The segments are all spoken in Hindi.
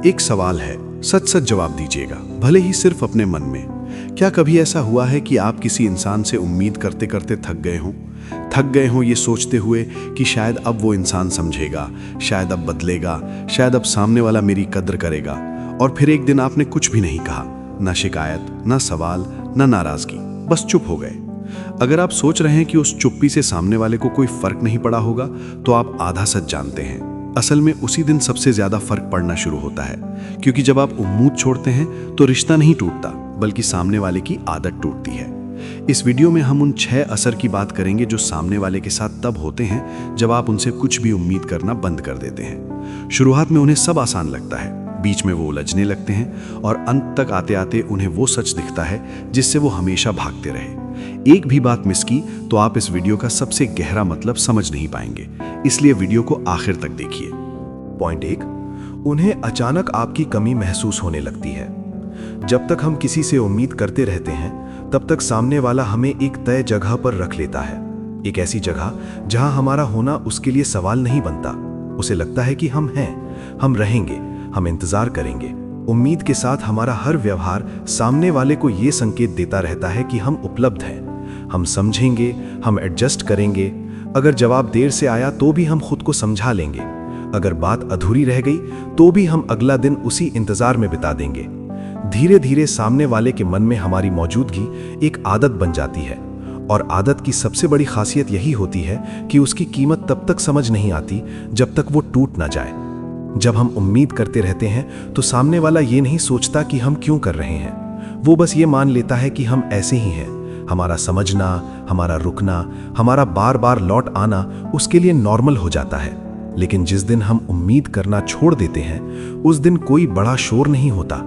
एक सवाल है, सच सच जवाब दीजिएगा, भले ही सिर्फ अपने मन में। क्या कभी ऐसा हुआ है कि आप किसी इंसान से उम्मीद करते करते थक गए हों ये सोचते हुए कि शायद अब वो इंसान समझेगा, शायद अब बदलेगा, शायद अब सामने वाला मेरी कद्र करेगा, और फिर एक दिन आपने कुछ भी नहीं कहा, ना शिकायत, ना सवाल, ना नाराजगी, बस चुप हो गए। अगर आप सोच रहे हैं कि उस चुप्पी से सामने वाले को कोई फर्क नहीं पड़ा होगा, तो आप आधा सच जानते हैं। असल में उसी दिन सबसे ज्यादा फर्क पड़ना शुरू होता है, क्योंकि जब आप उम्मीद छोड़ते हैं तो रिश्ता नहीं टूटता, बल्कि सामने वाले की आदत टूटती है। इस वीडियो में हम उन 6 असर की बात करेंगे जो सामने वाले के साथ तब होते हैं जब आप उनसे कुछ भी उम्मीद करना बंद कर देते हैं। शुरुआत में उन्हें सब आसान लगता है, बीच में वो उलझने लगते हैं, और अंत तक आते आते उन्हें वो सच दिखता है जिससे वो हमेशा भागते रहे। एक भी बात मिस की तो आप इस वीडियो का सबसे गहरा मतलब समझ नहीं पाएंगे, इसलिए वीडियो को आखिर तक देखिए। पॉइंट 1, उन्हें अचानक आपकी कमी महसूस होने लगती है। जब तक हम किसी से उम्मीद करते रहते हैं, तब तक सामने वाला हमें एक तय जगह पर रख लेता है, एक ऐसी जगह जहां हमारा होना उसके लिए सवाल नहीं बनता। उसे लगता है कि हम हैं, हम रहेंगे, हम इंतजार करेंगे। उम्मीद के साथ हमारा हर व्यवहार सामने वाले को यह संकेत देता रहता है कि हम उपलब्ध हैं, हम समझेंगे, हम एडजस्ट करेंगे। अगर जवाब देर से आया तो भी हम खुद को समझा लेंगे, अगर बात अधूरी रह गई तो भी हम अगला दिन उसी इंतजार में बिता देंगे। धीरे धीरे सामने वाले के मन में हमारी मौजूदगी एक आदत बन जाती है, और आदत की सबसे बड़ी खासियत यही होती है कि उसकी कीमत तब तक समझ नहीं आती जब तक वो टूट ना जाए। जब हम उम्मीद करते रहते हैं तो सामने वाला ये नहीं सोचता कि हम क्यों कर रहे हैं, वो बस ये मान लेता है कि हम ऐसे ही हैं। हमारा समझना, हमारा रुकना, हमारा बार बार लौट आना उसके लिए नॉर्मल हो जाता है। लेकिन जिस दिन हम उम्मीद करना छोड़ देते हैं, उस दिन कोई बड़ा शोर नहीं होता,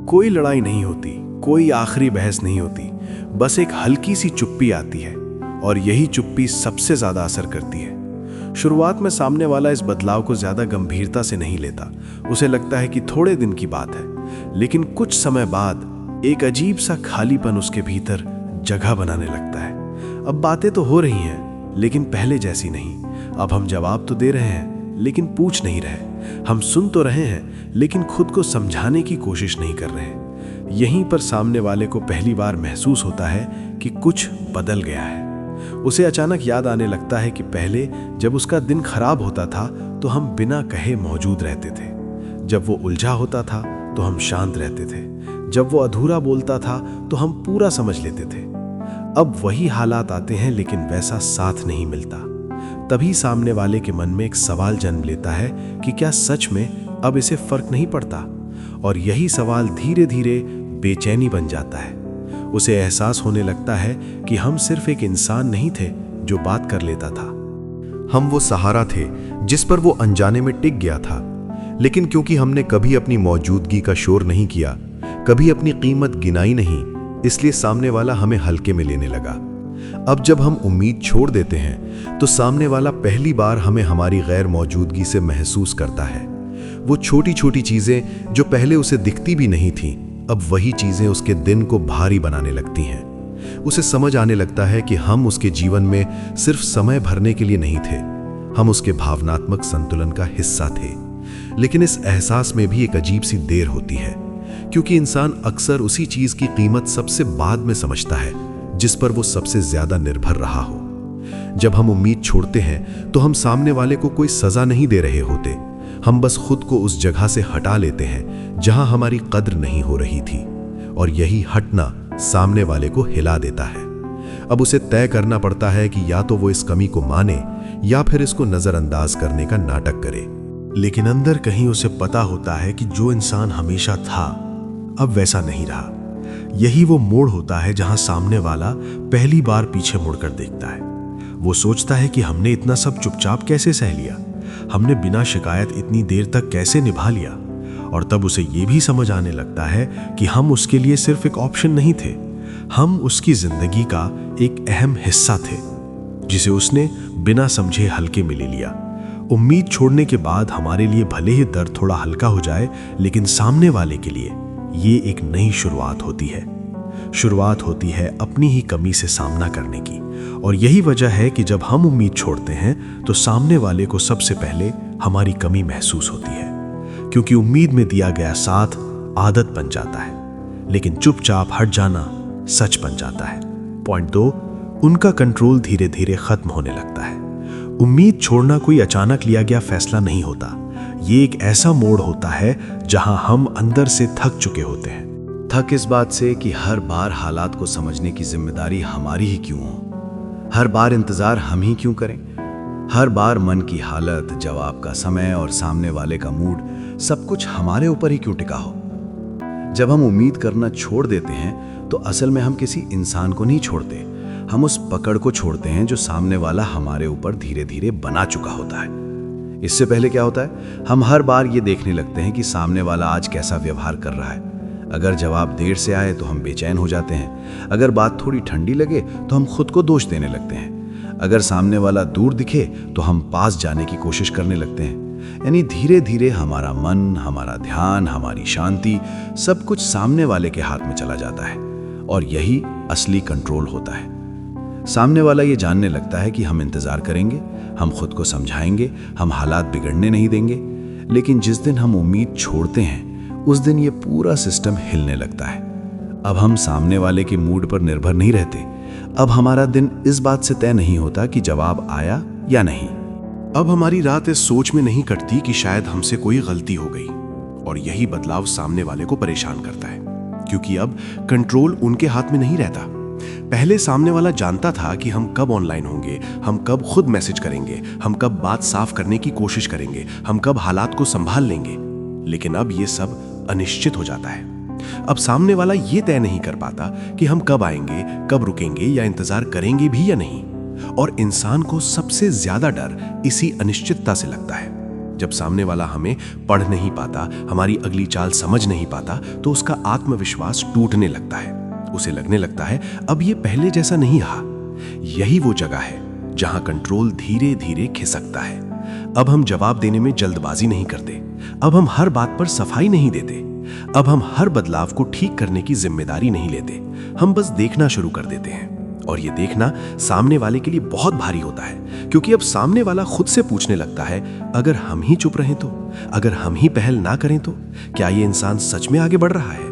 कोई लड़ाई नहीं होती, कोई आखिरी बहस नहीं होती, बस एक हल्की सी चुप्पी आती है, और यही चुप्पी सबसे ज्यादा असर करती है। शुरुआत में सामने वाला इस बदलाव को ज्यादा गंभीरता से नहीं लेता, उसे लगता है कि थोड़े दिन की बात है, लेकिन कुछ समय बाद एक अजीब सा खालीपन उसके भीतर जगह बनाने लगता है। अब बातें तो हो रही हैं, लेकिन पहले जैसी नहीं। अब हम जवाब तो दे रहे हैं, लेकिन पूछ नहीं रहे। हम सुन तो रहे हैं, लेकिन खुद को समझाने की कोशिश नहीं कर रहे। यहीं पर सामने वाले को पहली बार महसूस होता है कि कुछ बदल गया है। उसे अचानक याद आने लगता है कि पहले जब उसका दिन खराब होता था तो हम बिना कहे मौजूद रहते थे। जब वो उलझा होता था तो हम शांत रहते थे। जब वो अधूरा बोलता था तो हम पूरा समझ लेते थे। अब वही हालात आते हैं, लेकिन वैसा साथ नहीं मिलता। तभी सामने वाले के मन में एक सवाल जन्म लेता है कि क्या सच में अब इसे फर्क नहीं पड़ता? और यही सवाल धीरे धीरे बेचैनी बन जाता है। उसे एहसास होने लगता है कि हम सिर्फ एक इंसान नहीं थे जो बात कर लेता था। हम वो सहारा थे जिस पर वो अनजाने में टिक गया था। लेकिन क्योंकि हमने कभी अपनी मौजूदगी का शोर नहीं किया, कभी अपनी कीमत गिनाई नहीं, इसलिए सामने वाला हमें हल्के में लेने लगा। अब जब हम उम्मीद छोड़ देते हैं तो सामने वाला पहली बार हमें हमारी गैर मौजूदगी से महसूस करता है। वो छोटी छोटी चीजें जो पहले उसे दिखती भी नहीं थीं, अब वही चीजें उसके दिन को भारी बनाने लगती हैं। उसे समझ आने लगता है कि हम उसके जीवन में सिर्फ समय भरने के लिए नहीं थे, हम उसके भावनात्मक संतुलन का हिस्सा थे। लेकिन इस एहसास में भी एक अजीब सी देर होती है, क्योंकि इंसान अक्सर उसी चीज की कीमत सबसे बाद में समझता है जिस पर वो सबसे ज्यादा निर्भर रहा हो। जब हम उम्मीद छोड़ते हैं तो हम सामने वाले को कोई सजा नहीं दे रहे होते, हम बस खुद को उस जगह से हटा लेते हैं जहां हमारी कद्र नहीं हो रही थी, और यही हटना सामने वाले को हिला देता है। अब उसे तय करना पड़ता है कि या तो वो इस कमी को माने या फिर इसको नजरअंदाज करने का नाटक करे। लेकिन अंदर कहीं उसे पता होता है कि जो इंसान हमेशा था अब वैसा नहीं रहा। यही वो मोड़ होता है जहां सामने वाला पहली बार पीछे मुड़कर देखता है। वो सोचता है कि हमने इतना सब चुपचाप कैसे सह लिया, हमने बिना शिकायत इतनी देर तक कैसे निभा लिया। और तब उसे ये भी समझ आने लगता है कि हम उसके लिए सिर्फ एक ऑप्शन नहीं थे, हम उसकी जिंदगी का एक अहम हिस्सा थे, जिसे उसने बिना समझे हल्के में ले लिया। उम्मीद छोड़ने के बाद हमारे लिए भले ही दर्द थोड़ा हल्का हो जाए, लेकिन सामने वाले के लिए ये एक नई शुरुआत होती है। शुरुआत होती है अपनी ही कमी से सामना करने की। और यही वजह है कि जब हम उम्मीद छोड़ते हैं तो सामने वाले को सबसे पहले हमारी कमी महसूस होती है। क्योंकि उम्मीद में दिया गया साथ आदत बन जाता है, लेकिन चुपचाप हट जाना सच बन जाता है। पॉइंट 2, उनका कंट्रोल धीरे धीरे खत्म होने लगता है। उम्मीद छोड़ना कोई अचानक लिया गया फैसला नहीं होता। ये एक ऐसा मोड़ होता है जहां हम अंदर से थक चुके होते हैं। थक इस बात से कि हर बार हालात को समझने की जिम्मेदारी हमारी ही क्यों हो, हर बार इंतजार हम ही क्यों करें, हर बार मन की हालत, जवाब का समय और सामने वाले का मूड सब कुछ हमारे ऊपर ही क्यों टिका हो। जब हम उम्मीद करना छोड़ देते हैं तो असल में हम किसी इंसान को नहीं छोड़ते, हम उस पकड़ को छोड़ते हैं जो सामने वाला हमारे ऊपर धीरे धीरे बना चुका होता है। इससे पहले क्या होता है, हम हर बार ये देखने लगते हैं कि सामने वाला आज कैसा व्यवहार कर रहा है। अगर जवाब देर से आए तो हम बेचैन हो जाते हैं, अगर बात थोड़ी ठंडी लगे तो हम खुद को दोष देने लगते हैं, अगर सामने वाला दूर दिखे तो हम पास जाने की कोशिश करने लगते हैं। यानी धीरे धीरे हमारा मन, हमारा ध्यान, हमारी शांति सब कुछ सामने वाले के हाथ में चला जाता है। और यही असली कंट्रोल होता है। सामने वाला ये जानने लगता है कि हम इंतजार करेंगे, हम खुद को समझाएंगे, हम हालात बिगड़ने नहीं देंगे। लेकिन जिस दिन हम उम्मीद छोड़ते हैं उस दिन ये पूरा सिस्टम हिलने लगता है। अब हम सामने वाले के मूड पर निर्भर नहीं रहते। अब हमारा दिन इस बात से तय नहीं होता कि जवाब आया या नहीं। अब हमारी रात इस सोच में नहीं कटती कि शायद हमसे कोई गलती हो गई। और यही बदलाव सामने वाले को परेशान करता है, क्योंकि अब कंट्रोल उनके हाथ में नहीं रहता। पहले सामने वाला जानता था कि हम कब ऑनलाइन होंगे, हम कब खुद मैसेज करेंगे, हम कब बात साफ करने की कोशिश करेंगे, हम कब हालात को संभाल लेंगे। लेकिन अब ये सब अनिश्चित हो जाता है। अब सामने वाला ये तय नहीं कर पाता कि हम कब आएंगे, कब रुकेंगे या इंतजार करेंगे भी या नहीं। और इंसान को सबसे ज्यादा डर इसी अनिश्चितता से लगता है। जब सामने वाला हमें पढ़ नहीं पाता, हमारी अगली चाल समझ नहीं पाता, तो उसका आत्मविश्वास टूटने लगता है। उसे लगने लगता है अब ये पहले जैसा नहीं रहा। यही वो जगह है जहां कंट्रोल धीरे धीरे खिसकता है। अब हम जवाब देने में जल्दबाजी नहीं करते, अब हम हर बात पर सफाई नहीं देते, अब हम हर बदलाव को ठीक करने की जिम्मेदारी नहीं लेते। हम बस देखना शुरू कर देते हैं। और ये देखना सामने वाले के लिए बहुत भारी होता है, क्योंकि अब सामने वाला खुद से पूछने लगता है, अगर हम ही चुप रहें तो, अगर हम ही पहल ना करें तो क्या ये इंसान सच में आगे बढ़ रहा है?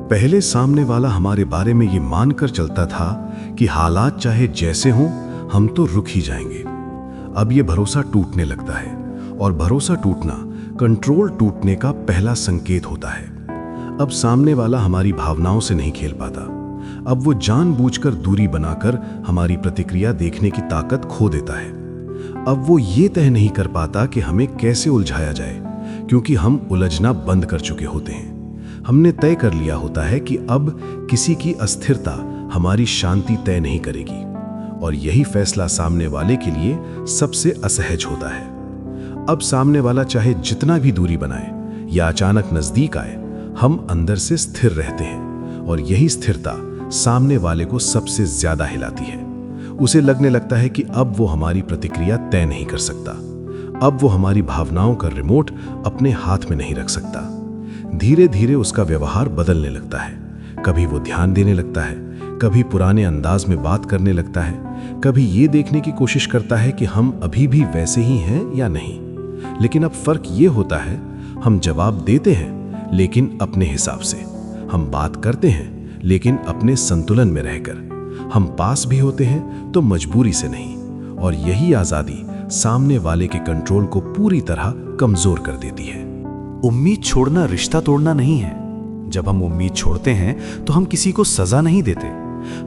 पहले सामने वाला हमारे बारे में ये मानकर चलता था कि हालात चाहे जैसे हों हम तो रुक ही जाएंगे। अब ये भरोसा टूटने लगता है, और भरोसा टूटना कंट्रोल टूटने का पहला संकेत होता है। अब सामने वाला हमारी भावनाओं से नहीं खेल पाता। अब वो जानबूझकर दूरी बनाकर हमारी प्रतिक्रिया देखने की ताकत खो देता है। अब वो ये तय नहीं कर पाता कि हमें कैसे उलझाया जाए, क्योंकि हम उलझना बंद कर चुके होते हैं। हमने तय कर लिया होता है कि अब किसी की अस्थिरता हमारी शांति तय नहीं करेगी। और यही फैसला सामने वाले के लिए सबसे असहज होता है। अब सामने वाला चाहे जितना भी दूरी बनाए या अचानक नजदीक आए, हम अंदर से स्थिर रहते हैं। और यही स्थिरता सामने वाले को सबसे ज्यादा हिलाती है। उसे लगने लगता है कि अब वो हमारी प्रतिक्रिया तय नहीं कर सकता। अब वो हमारी भावनाओं का रिमोट अपने हाथ में नहीं रख सकता। धीरे धीरे उसका व्यवहार बदलने लगता है। कभी वो ध्यान देने लगता है, कभी पुराने अंदाज में बात करने लगता है, कभी ये देखने की कोशिश करता है कि हम अभी भी वैसे ही हैं या नहीं। लेकिन अब फर्क ये होता है, हम जवाब देते हैं लेकिन अपने हिसाब से, हम बात करते हैं लेकिन अपने संतुलन में रहकर, हम पास भी होते हैं तो मजबूरी से नहीं। और यही आजादी सामने वाले के कंट्रोल को पूरी तरह कमजोर कर देती है। उम्मीद छोड़ना रिश्ता तोड़ना नहीं है। जब हम उम्मीद छोड़ते हैं तो हम किसी को सजा नहीं देते,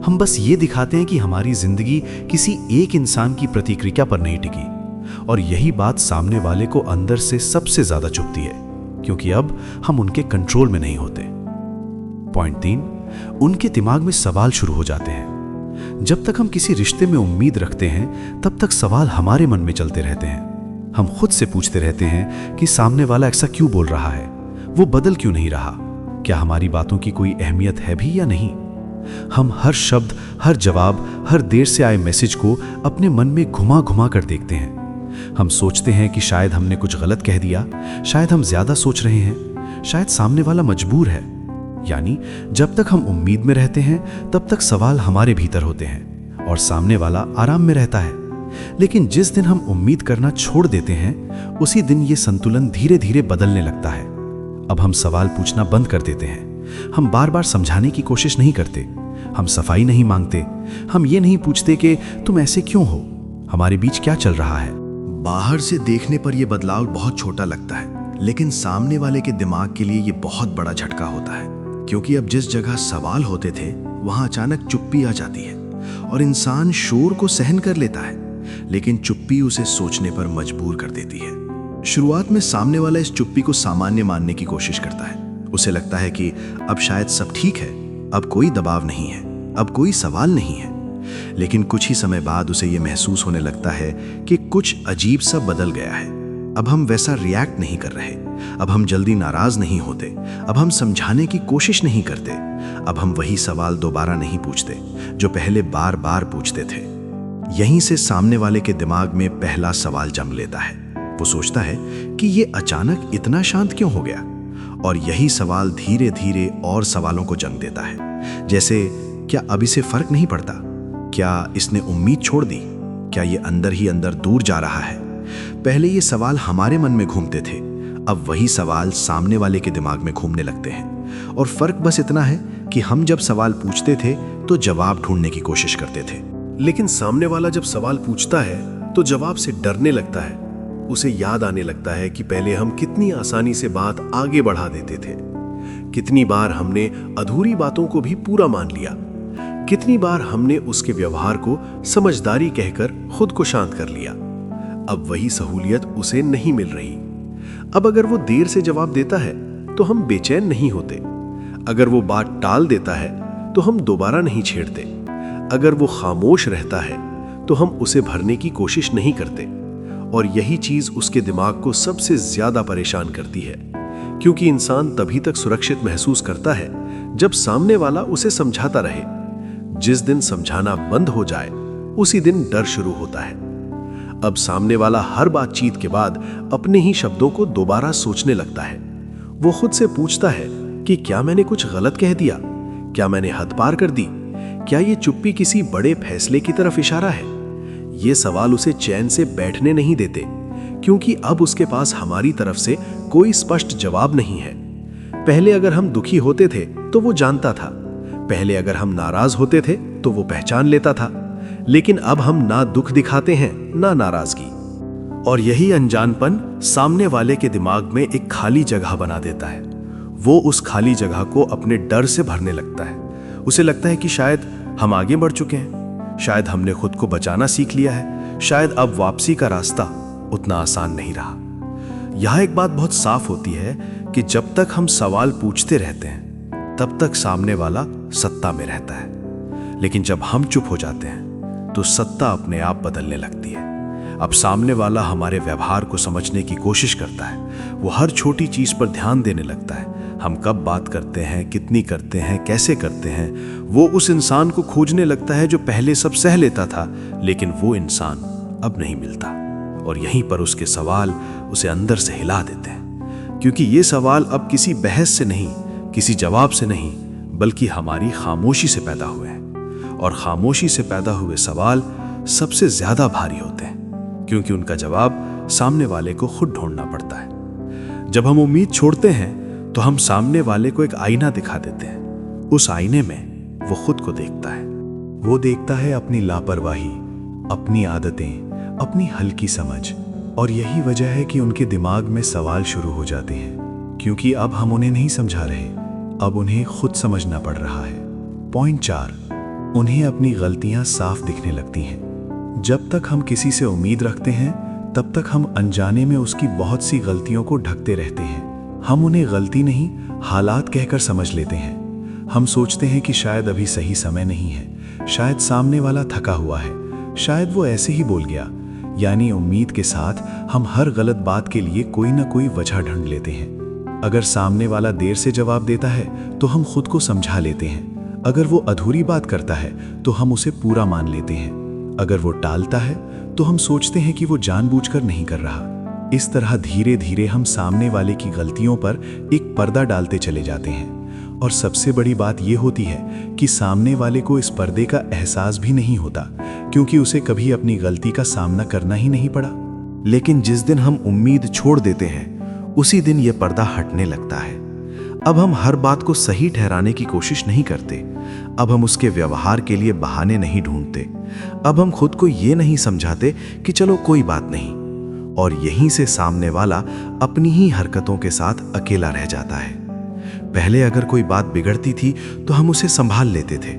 हम बस ये दिखाते हैं कि हमारी जिंदगी किसी एक इंसान की प्रतिक्रिया पर नहीं टिकी। और यही बात सामने वाले को अंदर से सबसे ज्यादा चुभती है, क्योंकि अब हम उनके कंट्रोल में नहीं होते। पॉइंट 3, उनके दिमाग में सवाल शुरू हो जाते हैं। जब तक हम किसी रिश्ते में उम्मीद रखते हैं तब तक सवाल हमारे मन में चलते रहते हैं। हम खुद से पूछते रहते हैं कि सामने वाला ऐसा क्यों बोल रहा है, वो बदल क्यों नहीं रहा, क्या हमारी बातों की कोई अहमियत है भी या नहीं। हम हर शब्द, हर जवाब, हर देर से आए मैसेज को अपने मन में घुमा घुमा कर देखते हैं। हम सोचते हैं कि शायद हमने कुछ गलत कह दिया, शायद हम ज्यादा सोच रहे हैं, शायद सामने वाला मजबूर है। यानी जब तक हम उम्मीद में रहते हैं तब तक सवाल हमारे भीतर होते हैं और सामने वाला आराम में रहता है। लेकिन जिस दिन हम उम्मीद करना छोड़ देते हैं, उसी दिन ये संतुलन धीरे धीरे बदलने लगता है। अब हम सवाल पूछना बंद कर देते हैं। हम बार बार समझाने की कोशिश नहीं करते, हम सफाई नहीं मांगते, हम ये नहीं पूछते कि तुम ऐसे क्यों हो, हमारे बीच क्या चल रहा है। बाहर से देखने पर यह बदलाव बहुत छोटा लगता है, लेकिन सामने वाले के दिमाग के लिए यह बहुत बड़ा झटका होता है, क्योंकि अब जिस जगह सवाल होते थे वहां अचानक चुप्पी आ जाती है और इंसान शोर को सहन कर लेता है, लेकिन चुप्पी उसे सोचने पर मजबूर कर देती है। शुरुआत में सामने वाला इस चुप्पी को सामान्य मानने की कोशिश करता है। उसे लगता है कि अब शायद सब ठीक है, अब कोई दबाव नहीं है, अब कोई सवाल नहीं है। लेकिन कुछ ही समय बाद उसे यह महसूस होने लगता है कि कुछ अजीब सा बदल गया है। अब हम वैसा रिएक्ट नहीं कर रहे, अब हम जल्दी नाराज नहीं होते, अब हम समझाने की कोशिश नहीं करते, अब हम वही सवाल दोबारा नहीं पूछते जो पहले बार बार पूछते थे। यहीं से सामने वाले के दिमाग में पहला सवाल जन्म लेता है। वो सोचता है कि ये अचानक इतना शांत क्यों हो गया, और यही सवाल धीरे धीरे और सवालों को जन्म देता है। जैसे, क्या अब इसे फर्क नहीं पड़ता? क्या इसने उम्मीद छोड़ दी? क्या ये अंदर ही अंदर दूर जा रहा है? पहले ये सवाल हमारे मन में घूमते थे, अब वही सवाल सामने वाले के दिमाग में घूमने लगते हैं। और फर्क बस इतना है कि हम जब सवाल पूछते थे तो जवाब ढूंढने की कोशिश करते थे, लेकिन सामने वाला जब सवाल पूछता है तो जवाब से डरने लगता है। उसे याद आने लगता है कि पहले हम कितनी आसानी से बात आगे बढ़ा देते थे, कितनी बार हमने अधूरी बातों को भी पूरा मान लिया, कितनी बार हमने उसके व्यवहार को समझदारी कहकर खुद को शांत कर लिया। अब वही सहूलियत उसे नहीं मिल रही। अब अगर वो देर से जवाब देता है तो हम बेचैन नहीं होते, अगर वो बात टाल देता है तो हम दोबारा नहीं छेड़ते, अगर वो खामोश रहता है तो हम उसे भरने की कोशिश नहीं करते। और यही चीज उसके दिमाग को सबसे ज्यादा परेशान करती है, क्योंकि इंसान तभी तक सुरक्षित महसूस करता है जब सामने वाला उसे समझाता रहे। जिस दिन समझाना बंद हो जाए उसी दिन डर शुरू होता है। अब सामने वाला हर बातचीत के बाद अपने ही शब्दों को दोबारा सोचने लगता है। वो खुद से पूछता है कि क्या मैंने कुछ गलत कह दिया, क्या मैंने हद पार कर दी, क्या ये चुप्पी किसी बड़े फैसले की तरफ इशारा है। ये सवाल उसे चैन से बैठने नहीं देते, क्योंकि अब उसके पास हमारी तरफ से कोई स्पष्ट जवाब नहीं है। पहले अगर हम दुखी होते थे तो वो जानता था, पहले अगर हम नाराज होते थे तो वो पहचान लेता था, लेकिन अब हम ना दुख दिखाते हैं ना नाराजगी। और यही अनजानपन सामने वाले के दिमाग में एक खाली जगह बना देता है। वो उस खाली जगह को अपने डर से भरने लगता है। उसे लगता है कि शायद हम आगे बढ़ चुके हैं, शायद हमने खुद को बचाना सीख लिया है, शायद अब वापसी का रास्ता उतना आसान नहीं रहा। यह एक बात बहुत साफ होती है कि जब तक हम सवाल पूछते रहते हैं तब तक सामने वाला सत्ता में रहता है, लेकिन जब हम चुप हो जाते हैं तो सत्ता अपने आप बदलने लगती है। अब सामने वाला हमारे व्यवहार को समझने की कोशिश करता है, वो हर छोटी चीज पर ध्यान देने लगता है। हम कब बात करते हैं, कितनी करते हैं, कैसे करते हैं, वो उस इंसान को खोजने लगता है जो पहले सब सह लेता था, लेकिन वो इंसान अब नहीं मिलता। और यहीं पर उसके सवाल उसे अंदर से हिला देते हैं, क्योंकि ये सवाल अब किसी बहस से नहीं, किसी जवाब से नहीं, बल्कि हमारी खामोशी से पैदा हुए हैं। और खामोशी से पैदा हुए सवाल सबसे ज्यादा भारी होते हैं, क्योंकि उनका जवाब सामने वाले को खुद ढूंढना पड़ता है। जब हम उम्मीद छोड़ते हैं तो हम सामने वाले को एक आईना दिखा देते हैं। उस आईने में वो खुद को देखता है। वो देखता है अपनी लापरवाही, अपनी आदतें, अपनी हल्की समझ। और यही वजह है कि उनके दिमाग में सवाल शुरू हो जाते हैं, क्योंकि अब हम उन्हें नहीं समझा रहे, अब उन्हें खुद समझना पड़ रहा है। पॉइंट 4, उन्हें अपनी गलतियां साफ दिखने लगती हैं। जब तक हम किसी से उम्मीद रखते हैं तब तक हम अनजाने में उसकी बहुत सी गलतियों को ढकते रहते हैं। हम उन्हें गलती नहीं, हालात कहकर समझ लेते हैं। हम सोचते हैं कि शायद अभी सही समय नहीं है, शायद सामने वाला थका हुआ है, शायद वो ऐसे ही बोल गया। यानी उम्मीद के साथ हम हर गलत बात के लिए कोई ना कोई वजह ढूंढ लेते हैं। अगर सामने वाला देर से जवाब देता है तो हम खुद को समझा लेते हैं। अगर वो अधूरी बात करता है तो हम उसे पूरा मान लेते हैं। अगर वो टालता है तो हम सोचते हैं कि वो जानबूझकर नहीं कर रहा। इस तरह धीरे धीरे हम सामने वाले की गलतियों पर एक पर्दा डालते चले जाते हैं। और सबसे बड़ी बात यह होती है कि सामने वाले को इस पर्दे का एहसास भी नहीं होता, क्योंकि उसे कभी अपनी गलती का सामना करना ही नहीं पड़ा। लेकिन जिस दिन हम उम्मीद छोड़ देते हैं उसी दिन यह पर्दा हटने लगता है। अब हम हर बात को सही ठहराने की कोशिश नहीं करते। अब हम उसके व्यवहार के लिए बहाने नहीं ढूंढते। अब हम खुद को ये नहीं समझाते कि चलो कोई बात नहीं। और यहीं से सामने वाला अपनी ही हरकतों के साथ अकेला रह जाता है। पहले अगर कोई बात बिगड़ती थी तो हम उसे संभाल लेते थे।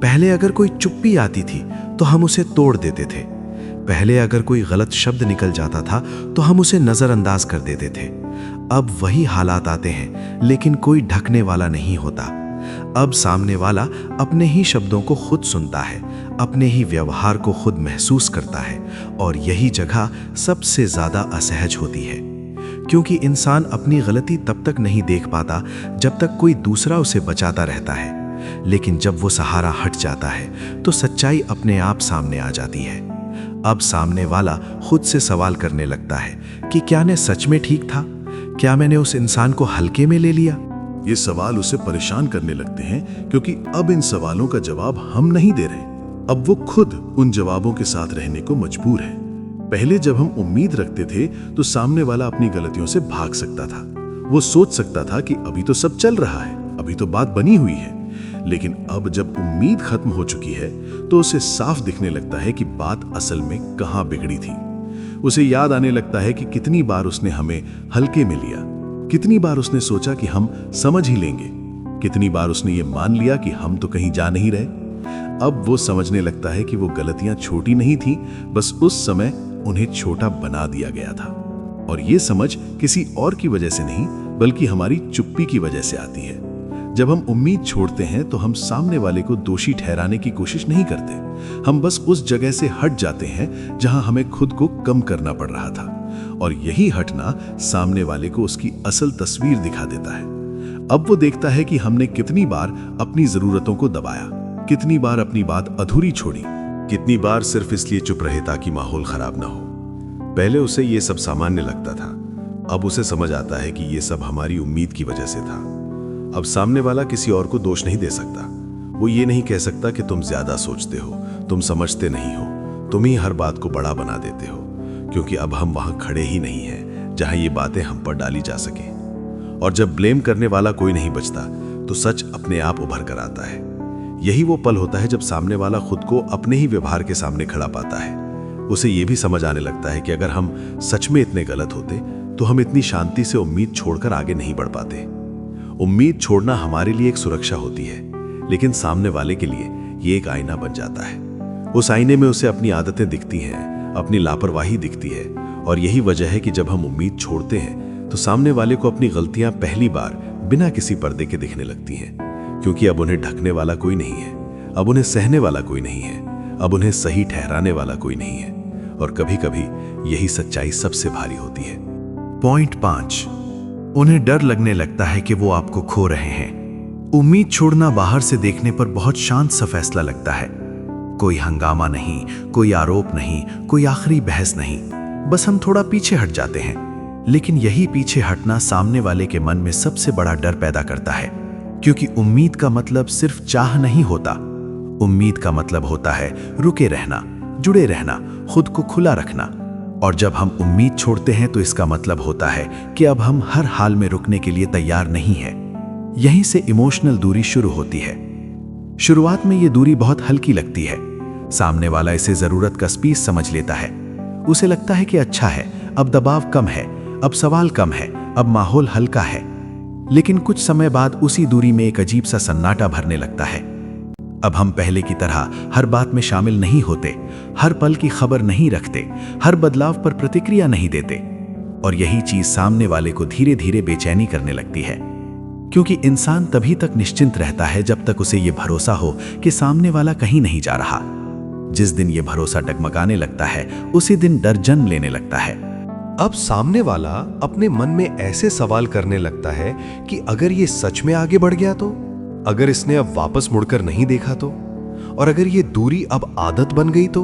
पहले अगर कोई चुप्पी आती थी तो हम उसे तोड़ देते थे। पहले अगर कोई गलत शब्द निकल जाता था तो हम उसे नजरअंदाज कर देते थे। अब वही हालात आते हैं, लेकिन कोई ढकने वाला नहीं होता। अब सामने वाला अपने ही शब्दों को खुद सुनता है, अपने ही व्यवहार को खुद महसूस करता है। और यही जगह सबसे ज्यादा असहज होती है, क्योंकि इंसान अपनी गलती तब तक नहीं देख पाता जब तक कोई दूसरा उसे बचाता रहता है। लेकिन जब वो सहारा हट जाता है तो सच्चाई अपने आप सामने आ जाती है। अब सामने वाला खुद से सवाल करने लगता है कि क्या मैं सच में ठीक था? क्या मैंने उस इंसान को हल्के में ले लिया? ये सवाल उसे परेशान करने लगते हैं, क्योंकि अब इन सवालों का जवाब हम नहीं दे रहे। अब वो खुद उन जवाबों के साथ रहने को मजबूर है। पहले जब हम उम्मीद रखते थे तो सामने वाला अपनी गलतियों से भाग सकता था। वो सोच सकता था कि अभी तो सब चल रहा है, अभी तो बात बनी हुई है। लेकिन अब जब उम्मीद खत्म हो चुकी है तो उसे साफ दिखने लगता है कि बात असल में कहाँ बिगड़ी थी। उसे याद आने लगता है कि कितनी बार उसने हमें हल्के में लिया, कितनी बार उसने सोचा कि हम समझ ही लेंगे, कितनी बार उसने ये मान लिया कि हम तो कहीं जा नहीं रहे। अब वो समझने लगता है कि वो गलतियां छोटी नहीं थी, बस उस समय उन्हें छोटा बना दिया गया था। और ये समझ किसी और की वजह से नहीं, बल्कि हमारी चुप्पी की वजह से आती है। जब हम उम्मीद छोड़ते हैं तो हम सामने वाले को दोषी ठहराने की कोशिश नहीं करते। हम बस उस जगह से हट जाते हैं जहां हमें खुद को कम करना पड़ रहा था। और यही हटना सामने वाले को उसकी असल तस्वीर दिखा देता है। अब वो देखता है कि हमने कितनी बार अपनी जरूरतों को दबाया, कितनी बार अपनी बात अधूरी छोड़ी, कितनी बार सिर्फ इसलिए चुप रहे ताकि माहौल खराब ना हो। पहले उसे ये सब सामान्य लगता था, अब उसे समझ आता है कि ये सब हमारी उम्मीद की वजह से था। अब सामने वाला किसी और को दोष नहीं दे सकता। वो ये नहीं कह सकता कि तुम ज्यादा सोचते हो, तुम समझते नहीं हो, तुम ही हर बात को बड़ा बना देते हो, क्योंकि अब हम वहां खड़े ही नहीं हैं जहां ये बातें हम पर डाली जा सके। और जब ब्लेम करने वाला कोई नहीं बचता तो सच अपने आप उभर कर आता है। यही वो पल होता है जब सामने वाला खुद को अपने ही व्यवहार के सामने खड़ा पाता है। उसे ये भी समझ आने लगता है कि अगर हम सच में इतने गलत होते तो हम इतनी शांति से उम्मीद छोड़कर आगे नहीं बढ़ पाते। उम्मीद छोड़ना हमारे लिए एक सुरक्षा होती है, लेकिन सामने वाले के लिए ये एक आईना बन जाता है। उस आईने में उसे अपनी आदतें दिखती हैं, अपनी लापरवाही दिखती है। और यही वजह है कि जब हम उम्मीद छोड़ते हैं तो सामने वाले को अपनी गलतियां पहली बार बिना किसी पर्दे के दिखने लगती हैं, क्योंकि अब उन्हें ढकने वाला कोई नहीं है, अब उन्हें सहने वाला कोई नहीं है, अब उन्हें सही ठहराने वाला कोई नहीं है। और कभी कभी यही सच्चाई सबसे भारी होती है। पॉइंट 5, उन्हें डर लगने लगता है कि वो आपको खो रहे हैं। उम्मीद छोड़ना बाहर से देखने पर बहुत शांत सा फैसला लगता है। कोई हंगामा नहीं, कोई आरोप नहीं, कोई आखिरी बहस नहीं, बस हम थोड़ा पीछे हट जाते हैं। लेकिन यही पीछे हटना सामने वाले के मन में सबसे बड़ा डर पैदा करता है, क्योंकि उम्मीद का मतलब सिर्फ चाह नहीं होता। उम्मीद का मतलब होता है रुके रहना, जुड़े रहना, खुद को खुला रखना। और जब हम उम्मीद छोड़ते हैं तो इसका मतलब होता है कि अब हम हर हाल में रुकने के लिए तैयार नहीं हैं। यहीं से इमोशनल दूरी शुरू होती है। शुरुआत में ये दूरी बहुत हल्की लगती है। सामने वाला इसे जरूरत का स्पेस समझ लेता है। उसे लगता है कि अच्छा है, अब दबाव कम है, अब सवाल कम है, अब माहौल हल्का है। लेकिन कुछ समय बाद उसी दूरी में एक अजीब सा सन्नाटा भरने लगता है। अब हम पहले की तरह हर बात में शामिल नहीं होते, हर पल की खबर नहीं रखते, हर बदलाव पर प्रतिक्रिया नहीं देते। और यही चीज सामने वाले को धीरे धीरे बेचैनी करने लगती है, क्योंकि इंसान तभी तक निश्चिंत रहता है जब तक उसे ये भरोसा हो कि सामने वाला कहीं नहीं जा रहा। जिस दिन ये भरोसा डगमगाने लगता है, उसी दिन डर जन्म लेने लगता है। अब सामने वाला अपने मन में ऐसे सवाल करने लगता है कि अगर ये सच में आगे बढ़ गया तो, अगर इसने अब वापस मुड़कर नहीं देखा तो, और अगर ये दूरी अब आदत बन गई तो।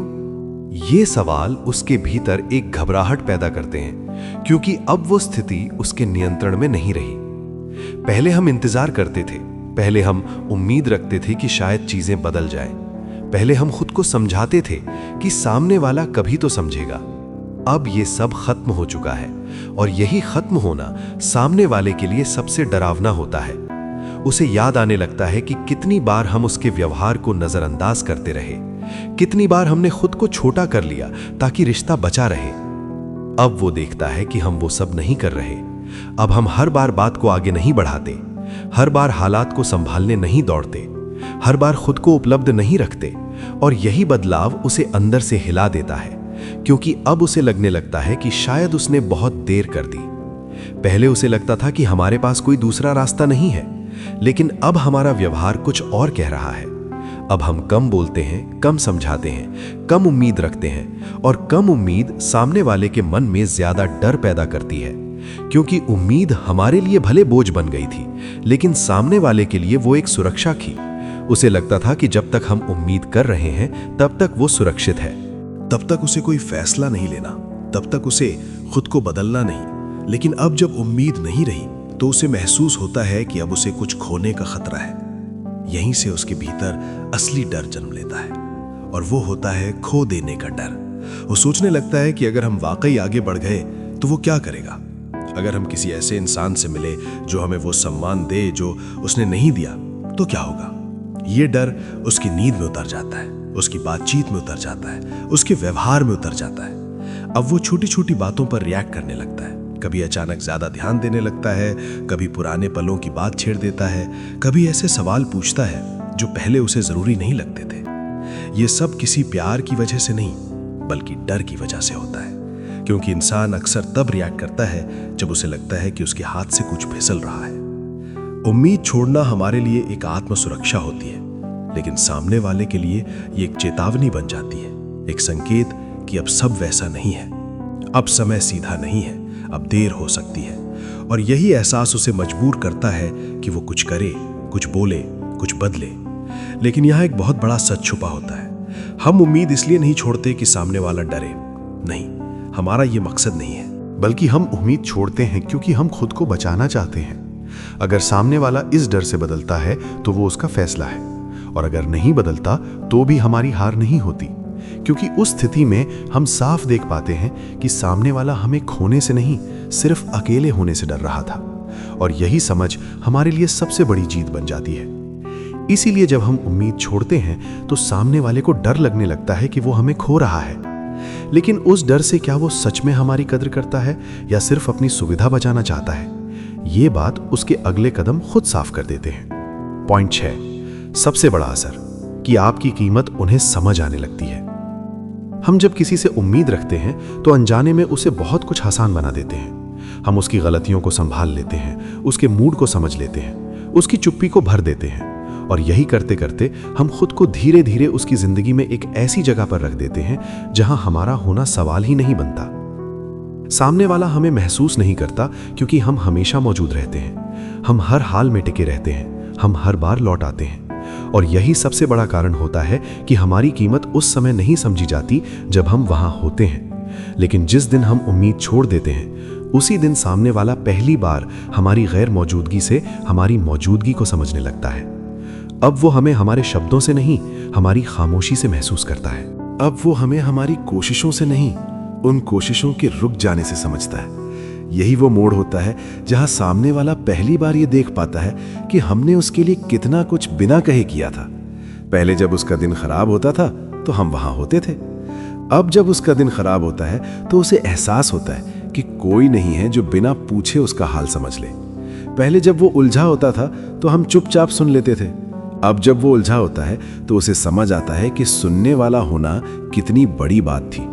ये सवाल उसके भीतर एक घबराहट पैदा करते हैं, क्योंकि अब वो स्थिति उसके नियंत्रण में नहीं रही। पहले हम इंतजार करते थे, पहले हम उम्मीद रखते थे कि शायद चीजें बदल जाएं, पहले हम खुद को समझाते थे कि सामने वाला कभी तो समझेगा। अब ये सब खत्म हो चुका है और यही खत्म होना सामने वाले के लिए सबसे डरावना होता है। उसे याद आने लगता है कि कितनी बार हम उसके व्यवहार को नजरअंदाज करते रहे, कितनी बार हमने खुद को छोटा कर लिया ताकि रिश्ता बचा रहे। अब वो देखता है कि हम वो सब नहीं कर रहे। अब हम हर बार बात को आगे नहीं बढ़ाते, हर बार हालात को संभालने नहीं दौड़ते, हर बार खुद को उपलब्ध नहीं रखते। और यही बदलाव उसे अंदर से हिला देता है, क्योंकि अब उसे लगने लगता है कि शायद उसने बहुत देर कर दी। पहले उसे लगता था कि हमारे पास कोई दूसरा रास्ता नहीं है, लेकिन अब हमारा व्यवहार कुछ और कह रहा है। अब हम कम बोलते हैं, कम समझाते हैं, कम उम्मीद रखते हैं, और कम उम्मीद सामने वाले के मन में ज्यादा डर पैदा करती है, क्योंकि उम्मीद हमारे लिए भले बोझ बन गई थी, लेकिन सामने वाले के लिए वो एक सुरक्षा थी। उसे लगता था कि जब तक हम उम्मीद कर रहे हैं तब तक वो सुरक्षित है। तब तक उसे कोई फैसला नहीं लेना, तब तक उसे खुद को बदलना नहीं। लेकिन अब जब उम्मीद नहीं रही तो उसे महसूस होता है कि अब उसे कुछ खोने का खतरा है। यहीं से उसके भीतर असली डर जन्म लेता है, और वो होता है खो देने का डर। वो सोचने लगता है कि अगर हम वाकई आगे बढ़ गए तो वो क्या करेगा। अगर हम किसी ऐसे इंसान से मिले जो हमें वो सम्मान दे जो उसने नहीं दिया, तो क्या होगा। ये डर उसकी नींद में उतर जाता है, उसकी बातचीत में उतर जाता है, उसके व्यवहार में उतर जाता है। अब वो छोटी छोटी बातों पर रिएक्ट करने लगता है। कभी अचानक ज्यादा ध्यान देने लगता है, कभी पुराने पलों की बात छेड़ देता है, कभी ऐसे सवाल पूछता है जो पहले उसे जरूरी नहीं लगते थे। ये सब किसी प्यार की वजह से नहीं, बल्कि डर की वजह से होता है, क्योंकि इंसान अक्सर तब रिएक्ट करता है जब उसे लगता है कि उसके हाथ से कुछ फिसल रहा है। उम्मीद छोड़ना हमारे लिए एक आत्म सुरक्षा होती है, लेकिन सामने वाले के लिए ये एक चेतावनी बन जाती है, एक संकेत कि अब सब वैसा नहीं है, अब समय सीधा नहीं है, अब देर हो सकती है। और यही एहसास उसे मजबूर करता है कि वो कुछ करे, कुछ बोले, कुछ बदले। लेकिन यहाँ एक बहुत बड़ा सच छुपा होता है। हम उम्मीद इसलिए नहीं छोड़ते कि सामने वाला डरे, नहीं, हमारा ये मकसद नहीं है। बल्कि हम उम्मीद छोड़ते हैं क्योंकि हम खुद को बचाना चाहते हैं। अगर सामने वाला इस डर से बदलता है तो वो उसका फैसला है, और अगर नहीं बदलता तो भी हमारी हार नहीं होती, क्योंकि उस स्थिति में हम साफ देख पाते हैं कि सामने वाला हमें खोने से नहीं, सिर्फ अकेले होने से डर रहा था। और यही समझ हमारे लिए सबसे बड़ी जीत बन जाती है। इसीलिए जब हम उम्मीद छोड़ते हैं तो सामने वाले को डर लगने लगता है कि वो हमें खो रहा है। लेकिन उस डर से क्या वो सच में हमारी कद्र करता है या सिर्फ अपनी सुविधा बचाना चाहता है, ये बात उसके अगले कदम खुद साफ कर देते हैं। पॉइंट 6, सबसे बड़ा असर, कि आपकी कीमत उन्हें समझ आने लगती है। हम जब किसी से उम्मीद रखते हैं तो अनजाने में उसे बहुत कुछ आसान बना देते हैं। हम उसकी गलतियों को संभाल लेते हैं, उसके मूड को समझ लेते हैं, उसकी चुप्पी को भर देते हैं, और यही करते करते हम खुद को धीरे धीरे उसकी जिंदगी में एक ऐसी जगह पर रख देते हैं जहां हमारा होना सवाल ही नहीं बनता। सामने वाला हमें महसूस नहीं करता क्योंकि हम हमेशा मौजूद रहते हैं, हम हर हाल में टिके रहते हैं, हम हर बार लौट आते हैं। और यही सबसे बड़ा कारण होता है कि हमारी कीमत उस समय नहीं समझी जाती जब हम वहां होते हैं। लेकिन जिस दिन हम उम्मीद छोड़ देते हैं, उसी दिन सामने वाला पहली बार हमारी गैर मौजूदगी से हमारी मौजूदगी को समझने लगता है। अब वो हमें हमारे शब्दों से नहीं, हमारी खामोशी से महसूस करता है। अब वो हमें हमारी कोशिशों से नहीं, उन कोशिशों के रुक जाने से समझता है। यही वो मोड़ होता है जहां सामने वाला पहली बार ये देख पाता है कि हमने उसके लिए कितना कुछ बिना कहे किया था। पहले जब उसका दिन खराब होता था तो हम वहां होते थे। अब जब उसका दिन खराब होता है तो उसे एहसास होता है कि कोई नहीं है जो बिना पूछे उसका हाल समझ ले। पहले जब वो उलझा होता था तो हम चुपचाप सुन लेते थे। अब जब वो उलझा होता है तो उसे समझ आता है कि सुनने वाला होना कितनी बड़ी बात थी।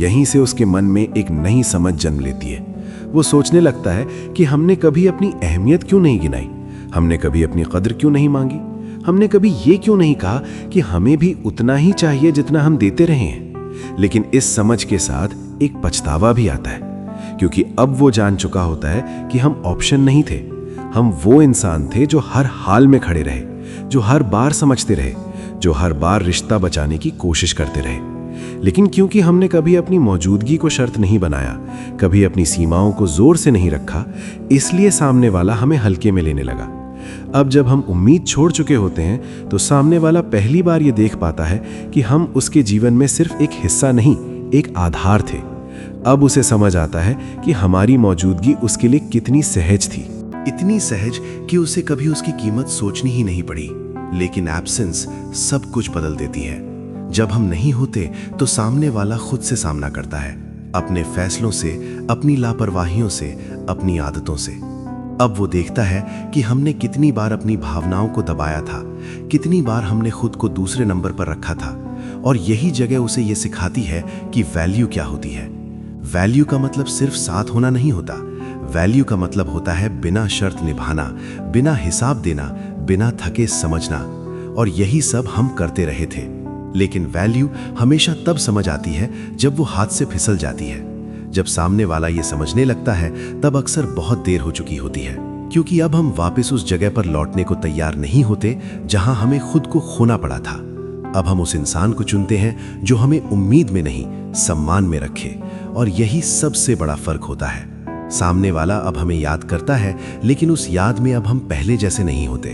यहीं से उसके मन में एक नई समझ जन्म लेती है। वो सोचने लगता है कि हमने कभी अपनी अहमियत क्यों नहीं गिनाई, हमने कभी अपनी कद्र क्यों नहीं मांगी, हमने कभी ये क्यों नहीं कहा कि हमें भी उतना ही चाहिए जितना हम देते रहे हैं। लेकिन इस समझ के साथ एक पछतावा भी आता है, क्योंकि अब वो जान चुका होता है कि हम ऑप्शन नहीं थे। हम वो इंसान थे जो हर हाल में खड़े रहे, जो हर बार समझते रहे, जो हर बार रिश्ता बचाने की कोशिश करते रहे। लेकिन क्योंकि हमने कभी अपनी मौजूदगी को शर्त नहीं बनाया, कभी अपनी सीमाओं को जोर से नहीं रखा, इसलिए सामने वाला हमें हल्के में लेने लगा। अब जब हम उम्मीद छोड़ चुके होते हैं तो सामने वाला पहली बार ये देख पाता है कि हम उसके जीवन में सिर्फ एक हिस्सा नहीं, एक आधार थे। अब उसे समझ आता है कि हमारी मौजूदगी उसके लिए कितनी सहज थी। इतनी सहज कि उसे कभी उसकी कीमत सोचनी ही नहीं पड़ी। लेकिन एब्सेंस सब कुछ बदल देती है। जब हम नहीं होते तो सामने वाला खुद से सामना करता है, अपने फैसलों से, अपनी लापरवाहियों से, अपनी आदतों से। अब वो देखता है कि हमने कितनी बार अपनी भावनाओं को दबाया था, कितनी बार हमने खुद को दूसरे नंबर पर रखा था। और यही जगह उसे ये सिखाती है कि वैल्यू क्या होती है। वैल्यू का मतलब सिर्फ साथ होना नहीं होता। वैल्यू का मतलब होता है बिना शर्त निभाना, बिना हिसाब देना, बिना थके समझना। और यही सब हम करते रहे थे। लेकिन वैल्यू हमेशा तब समझ आती है जब वो हाथ से फिसल जाती है। जब सामने वाला ये समझने लगता है तब अक्सर बहुत देर हो चुकी होती है, क्योंकि अब हम वापस उस जगह पर लौटने को तैयार नहीं होते जहां हमें खुद को खोना पड़ा था। अब हम उस इंसान को चुनते हैं जो हमें उम्मीद में नहीं, सम्मान में रखे। और यही सबसे बड़ा फर्क होता है। सामने वाला अब हमें याद करता है, लेकिन उस याद में अब हम पहले जैसे नहीं होते।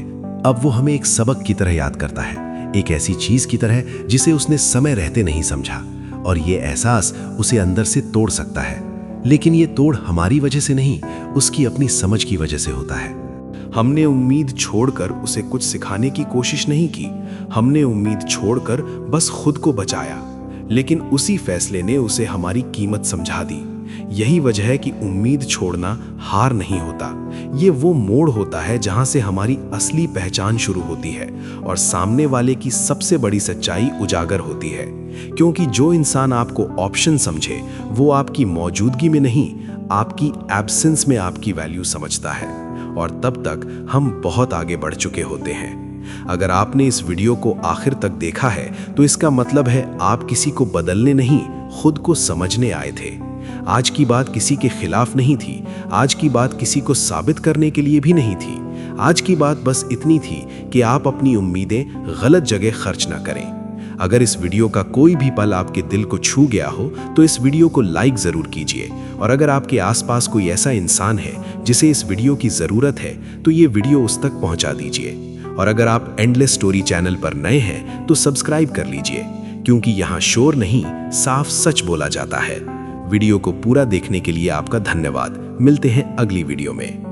अब वो हमें एक सबक की तरह याद करता है, एक ऐसी चीज की तरह जिसे उसने समय रहते नहीं समझा। और ये एहसास उसे अंदर से तोड़ सकता है। लेकिन ये तोड़ हमारी वजह से नहीं, उसकी अपनी समझ की वजह से होता है। हमने उम्मीद छोड़कर उसे कुछ सिखाने की कोशिश नहीं की। हमने उम्मीद छोड़कर बस खुद को बचाया। लेकिन उसी फैसले ने उसे हमारी कीमत समझा दी। यही वजह है कि उम्मीद छोड़ना हार नहीं होता। ये वो मोड़ होता है जहां से हमारी असली पहचान शुरू होती है और सामने वाले की सबसे बड़ी सच्चाई उजागर होती है। क्योंकि जो इंसान आपको ऑप्शन समझे, वो आपकी मौजूदगी में नहीं, आपकी एब्सेंस में आपकी वैल्यू समझता है। और तब तक हम बहुत आगे बढ़ चुके होते हैं। अगर आपने इस वीडियो को आखिर तक देखा है तो इसका मतलब है आप किसी को बदलने नहीं, खुद को समझने आए थे। आज की बात किसी के खिलाफ नहीं थी। आज की बात किसी को साबित करने के लिए भी नहीं थी। आज की बात बस इतनी थी कि आप अपनी उम्मीदें गलत जगह खर्च ना करें। अगर इस वीडियो का कोई भी पल आपके दिल को छू गया हो तो इस वीडियो को लाइक जरूर कीजिए। और अगर आपके आसपास कोई ऐसा इंसान है जिसे इस वीडियो की जरूरत है तो ये वीडियो उस तक पहुंचा दीजिए। और अगर आप एंडलेस स्टोरी चैनल पर नए हैं तो सब्सक्राइब कर लीजिए, क्योंकि यहाँ शोर नहीं, साफ सच बोला जाता है। वीडियो को पूरा देखने के लिए आपका धन्यवाद। मिलते हैं अगली वीडियो में।